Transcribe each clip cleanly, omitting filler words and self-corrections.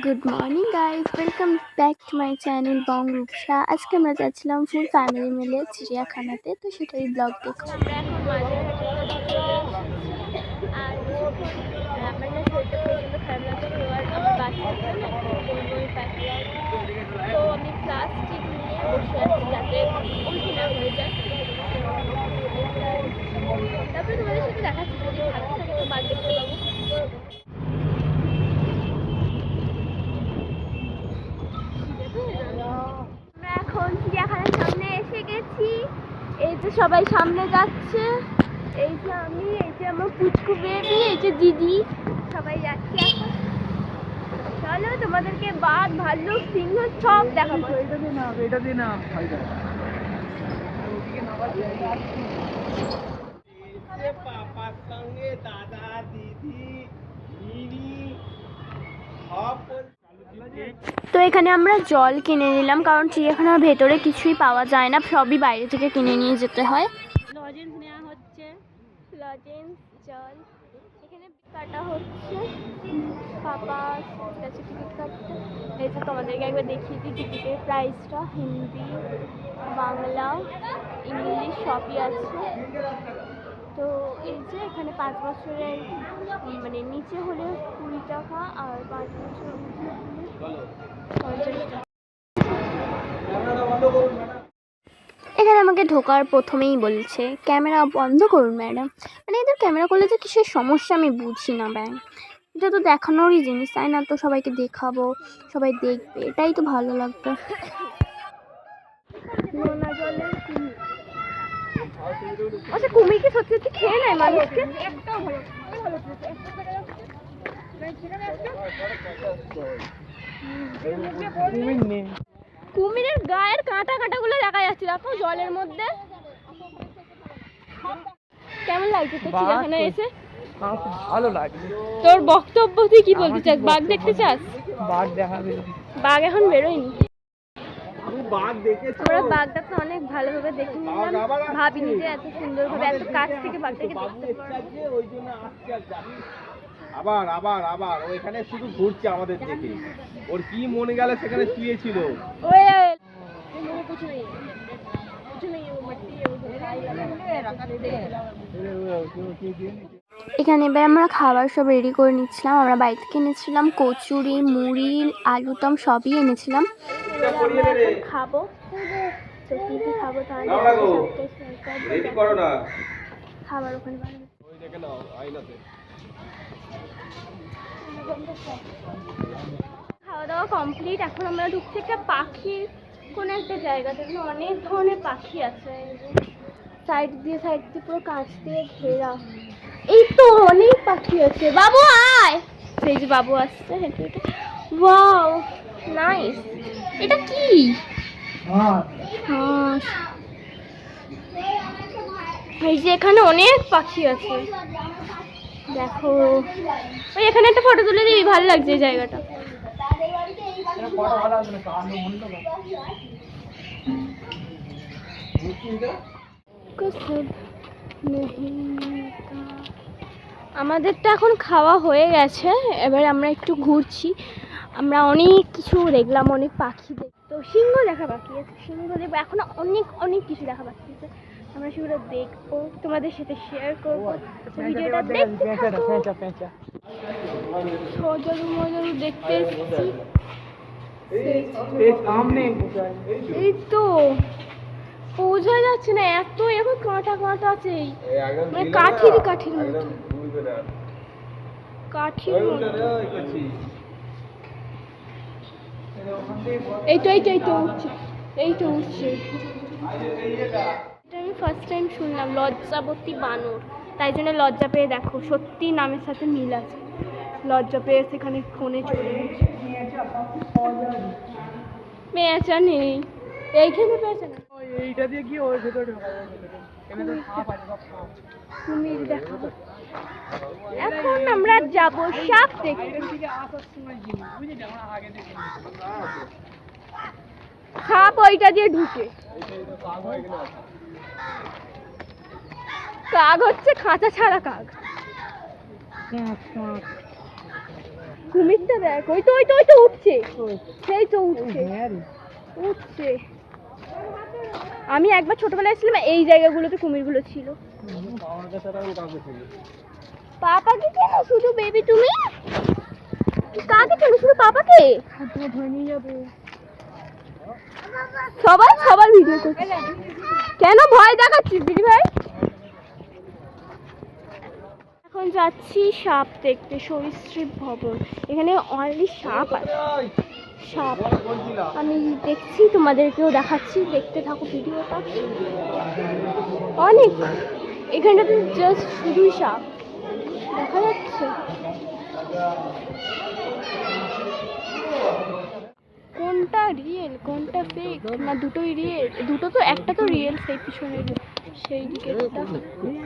Good morning guys, welcome back to my channel Bong Rupsa. আজকে আমরা যাচ্ছিলাম ফুল ফ্যামিলি মিলে চিড়িয়াখানাতে, তো সেটাই ব্লগ দেখো। আমরা এখন মাঝেরহাটের কাছে চলে এসেছি আর আমার না শরীরটা প্রচণ্ড খারাপ লাগছে আর আমার বাচ্চাগুলো না একটু বমি পাখি আছে, তো আমি প্লাস্টিক নিয়ে বসে আছি যাতে উল্টি না হয়ে যায়। তারপরে তোমাদের সাথে দেখাচ্ছি, যদি ভালো থাকে তো বাদ দেখতে পাবো। আমরা এখন চিড়িয়াখানার সামনে এসে গেছি। এই যে সবাই সামনে যাচ্ছে, এই যে আমি, এই যে আমার পুচকু বেবি, এই যে দিদি, সবাই যাচ্ছে এখন। চলো তোমাদেরকে বাঘ, ভাল্লুক, সিংহ সব দেখাবো। এটা দিয়ে না পাপার সঙ্গে দাদা দিদি তো এখানে আমরা জল কিনে নিলাম, কারণ চিড়িয়াখানার ভেতরে কিছুই পাওয়া যায় না, সবই বাইরে থেকে কিনে নিয়ে যেতে হয়। লজেন্স নেওয়া হচ্ছে, লজেন্স, জল। এখানে কাটা হচ্ছে, পাপা কাছে টিকিট কাটতে। এই যে তোমাদেরকে একবার দেখিয়ে দিই টিকিটের প্রাইসটা। হিন্দি, বাংলা, ইংলিশ সবই আছে। তো এই যে এখানে 5 বছরের মানে নিচে হলে 20 টাকা, আর 5 বছর উপরে হলে 50 টাকা। এখানে আমাকে ঢোকার প্রথমেই বলছে ক্যামেরা বন্ধ করুন ম্যাডাম। মানে এদের ক্যামেরা করলে যে কিসের সমস্যা আমি বুঝি না ব্যাং। এটা তো দেখানোরই জিনিস, তাই না? তো সবাইকে দেখাবো, সবাই দেখবে, এটাই তো ভালো লাগবে। নোনা জলের কুমির। আচ্ছা, কুমির কি সত্যি সত্যি খেয়ে নেয় মানুষকে? কুমিরের গায়ের কাঁটা কাঁটাগুলো দেখা যাচ্ছে, দেখো জলের মধ্যে। কেমন লাগছে তো চিড়িয়াখানা এসে? ভালো লাগছে। তোর বক্তব্য তুই কি বলতে চাস? বাঘ দেখতে চাস? বাঘ দেখাবে। বাঘ এখন বেরোয়নি। বাঘ দেখেছো? আমরা বাঘটা তো অনেক ভালোভাবে দেখে নিলাম, ভাবিনি যে এত সুন্দরভাবে এত কাছ থেকে বাঘটাকে দেখতে পারবো। ওই জন্য আসছে আর যাচ্ছে। আবার আবার আবার ওইখানে শুধু ঘুরছে আমাদের দেখে। ওর কি মনে গেল সেখানে শুয়েছিল। এখানে এবার আমরা খাবার সব রেডি করে নিচ্ছিলাম। আমরা বাড়ি থেকে এনেছিলাম কচুরি, মুড়ি, আলুদম সবই এনেছিলাম। আমরা এখন খাবো, তো কি কি খাবো তাহলে খাবার ওখানে খাওয়া দাওয়া কমপ্লিট। এখন আমরা ঢুকছি একটা পাখির কোনো একটা জায়গাতে, এখানে অনেক ধরনের পাখি আছে। সাইড দিয়ে পুরো কাঁচ দিয়ে ঘেরা। এই তো অনেক পাখি আছে। বাবু আয়, সেই যে বাবু আসছে হেঁটে হেঁটে। Wow nice. এটা কি? হাঁস। এই যে এখানে অনেক পাখি আছে, দেখো। ওই এখানে একটা ফটো তুলে দিবি, ভালো লাগছে এই জায়গাটা। আমাদেরটা এখন খাওয়া হয়ে গেছে, এবার আমরা একটু ঘুরছি। আমরা অনেক কিছু দেখলাম, অনেক পাখি দেখতো, সিংহ দেখা বাকি আছে, সিংহ দেখবো, এখন অনেক অনেক কিছু দেখা বাকি আছে। আমরা সেগুলো দেখবো, তোমাদের সাথে শেয়ার করবো। ভিডিওটা দেখতে থাকো। সজরু মজরু দেখতে এসেছি, এই তো বোঝা যাচ্ছে না, এত এখন কাঁটা কাঁটা আছে, মানে কাঠির কাঠির মতো, কাঠির মতো। এই তো উঠছে, এটা আমি ফার্স্ট টাইম শুনলাম, লজ্জাবতী বানর। তাই জন্য লজ্জা পেয়ে, দেখো সত্যি নামের সাথে মিল আছে। লজ্জা পেয়ে সেখানে ফোনে চলে গেছে। পেঁচা নেই এইখানে, পেঁচা না। এইটা দিয়ে কি ওর ভেতরে কুমির দেখাবো। এখন আমরা যাবো সাপ দেখতে। সাপ ওইটা দিয়ে ঢুকে। কাক হচ্ছে খাঁচা ছাড়া কাক। কুমিরটা দেখ, ওই তো ওই তো ওই তো উঠছে, সেই তো উঠছে উঠছে। আমি একবার ছোটবেলায় ছিলাম, এই জায়গাগুলোতে কুমিরগুলো ছিল। পাপাকে কেন শুধু বেবি তুমি? কাকে কেন শুধু পাপাকে? ধরে নিয়ে যাবো। সবাই সবার ভিডিও করছে, কেন ভয় দেখাচ্ছিস দিদি ভাই? এখন যাচ্ছি সাপ দেখতে, সরীসৃপ ভবন। এখানে অনলি সাপ আছে, সাপ আমি দেখছি, তোমাদেরকেও দেখাচ্ছি, দেখতে থাকো ভিডিওটা। অনেক, এখানটাতে জাস্ট শুধুই সাপ দেখা যাচ্ছে। কোনটা রিয়েল কোনটা ফেক, না দুটোই রিয়েল? দুটো তো, একটা তো রিয়েল সেই পিছনের সেই দিকেরটা,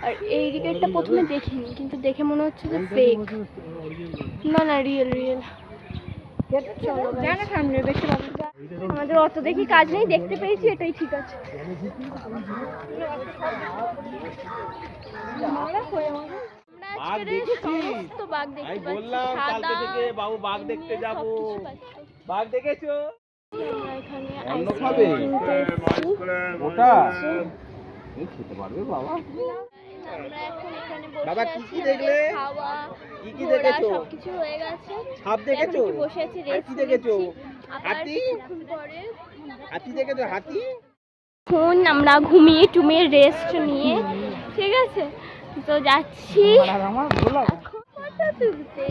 আর এই দিকেরটা প্রথমে দেখিনি, কিন্তু দেখে মনে হচ্ছে যে ফেক। না না রিয়েল রিয়েল। চলো আমাদের অত দেখি কাজ নেই, দেখতে পেয়েছি এটাই ঠিক আছে। সমস্ত বাঘ দেখতে পাচ্ছি, সাদা, বাবু বাঘ দেখতে যাব। বাঘ দেখেছো? আমরা এখানে আইসক্রিম কিনতে এসেছি। ওটা খেতে পারবে বাবা? আমরা এখন এখানে বসে বাবা কি আছি, কি দেখলে? খাওয়া কি কি ঘোরা দেখেছো? সবকিছু হয়ে গেছে। সাপ দেখেছো? এখন একটু বসে আছি, আর রেস্ট কি দেখেছো? আবার হাতি? কিছুক্ষণ পরে হাতি দেখেছো? হাতি? এখন আমরা ঘুমিয়ে টুমিয়ে রেস্ট নিয়ে, ঠিক আছে, তো যাচ্ছি এখন ফটো তুলতে।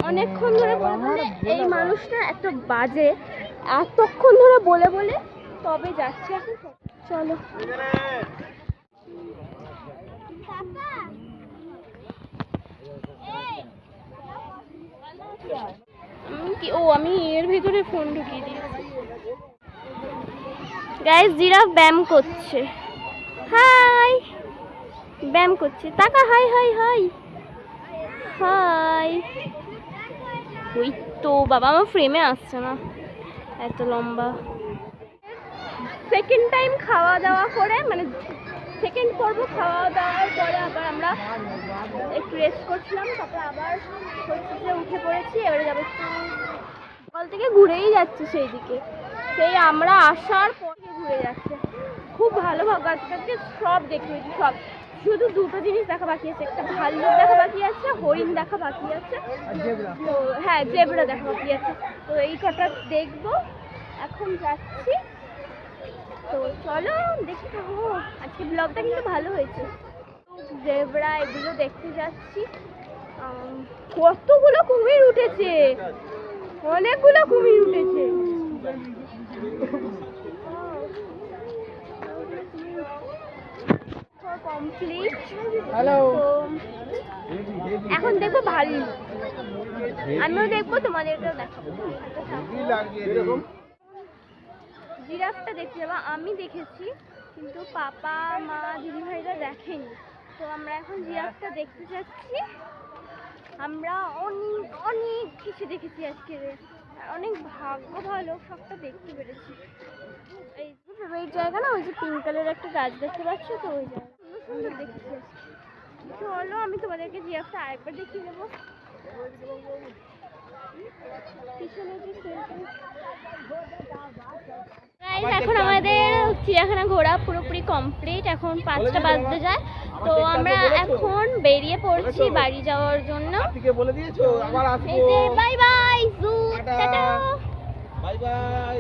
অনেকক্ষণ ধরে বলে বলে এই মানুষটা এত বাজে, এতক্ষণ ধরে বলে বলে তবে যাচ্ছে এখন। চলো আমি এর ভেতরে ফোন ঢুকিয়ে দিয়েছি। গাইস জিরাফ ব্যায়াম করছে, হাই ব্যায়াম করছে, তাকা, হাই হাই হাই হাই। ওই তো বাবা, আমার ফ্রেমে আসছে না, এত লম্বা। সেকেন্ড টাইম খাওয়া দাওয়া করে, মানে সেকেন্ড পর্ব খাওয়া দাওয়ার পরে আবার আমরা একটু রেস্ট করছিলাম, তারপরে আবার হচ্ছে উঠে পড়েছি। এবারে যাবো একটু, সকাল থেকে ঘুরেই যাচ্ছে সেই দিকে, সেই আমরা আসার পরে ঘুরে যাচ্ছে। খুব ভালো ভালো আজকে সব দেখতে পেয়েছি, সব। শুধু দুটো জিনিস দেখা বাকি আছে, একটা ভাল্লুক দেখা বাকি আছে, হরিণ দেখা বাকি আছে, তো হ্যাঁ জেব্রা দেখা বাকি আছে। তো এই কটা দেখবো, এখন যাচ্ছি। তো চলো দেখি থাকবো। আজকে ব্লগটা কিন্তু ভালো হয়েছে। জেব্রা এগুলো দেখতে যাচ্ছি। কতগুলো কুমির উঠেছে, অনেকগুলো কুমির উঠেছে। কমপ্লিট। হ্যালো, এখন দেখবো ভাল্লুক, আমিও দেখবো, তোমাদেরকেও দেখাবো। জিরাফটা দেখতে যাবো, আমি দেখেছি কিন্তু পাপা মা দিদিভাইরা দেখেনি। তো আমরা এখন জিরাফটা দেখতে যাচ্ছি। আমরা অনেক অনেক কিছু দেখেছি আজকে, অনেক ভাগ্য ভালো সবটা দেখতে পেরেছি। এই ফেভারিট জায়গা না, ওই যে পিঙ্ক কালারের একটা গাছ দেখতে পাচ্ছ, তো ওই জায়গা সুন্দর সুন্দর দেখেছি। চলো আমি তোমাদেরকে জিরাফটা আরেকবার দেখিয়ে দেবো। পিছনে যে এখন আমাদের চিড়িয়াখানা ঘোরা পুরোপুরি কমপ্লিট। এখন 5টা বাজতে যায়, তো আমরা এখন বেরিয়ে পড়ছি বাড়ি যাওয়ার জন্য। এই যে বাই বাই জু, টাটা বাই বাই।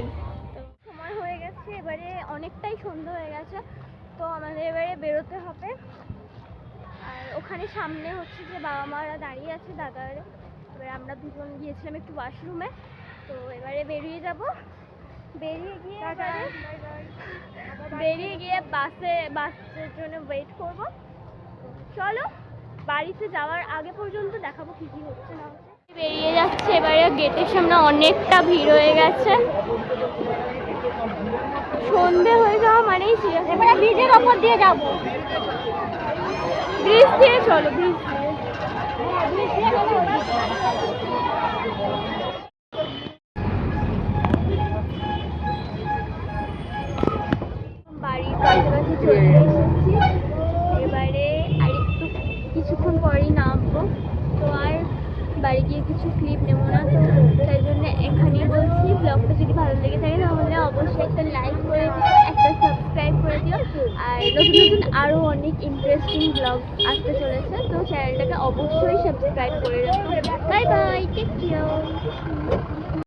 সময় হয়ে গেছে, এবারে অনেকটাই সন্ধ্যা হয়ে গেছে, তো আমাদের এবারে বেরোতে হবে। আর ওখানে সামনে হচ্ছে যে বাবা মারা দাঁড়িয়ে আছে, দাদার। এবারে আমরা দুজন গিয়েছিলাম একটু ওয়াশরুমে, তো এবারে বেরিয়ে যাব। বেরিয়ে গিয়ে বাসের জন্য ওয়েট করব। চলো বাড়িতে যাওয়ার আগে পর্যন্ত দেখাবো কি কি হচ্ছে না হচ্ছে। বেরিয়ে যাচ্ছে, এবারে গেটের সামনে অনেকটা ভিড় হয়ে গেছে। সন্ধে হয়ে যাওয়া মানেই এবারে ব্রিজের ওপর দিয়ে যাব, ব্রিজ দিয়ে চলো, ব্রিজ দিয়ে বাড়ির কাছাকাছি চলে এসেছি। এবারে আর একটু কিছুক্ষণ পরেই নামবো, তো আর বাড়ি গিয়ে কিছু ক্লিপ নেবো না, তো তাই জন্য এখানেই বলছি। ব্লগটা যদি ভালো লেগে থাকে তাহলে অবশ্যই একটা লাইক করে দিও, একটা সাবস্ক্রাইব করে দিও। আর নতুন নতুন আরও অনেক ইন্টারেস্টিং ব্লগ আসতে চলেছে, তো চ্যানেলটাকে অবশ্যই সাবস্ক্রাইব করে রাখো। Bye bye, take care.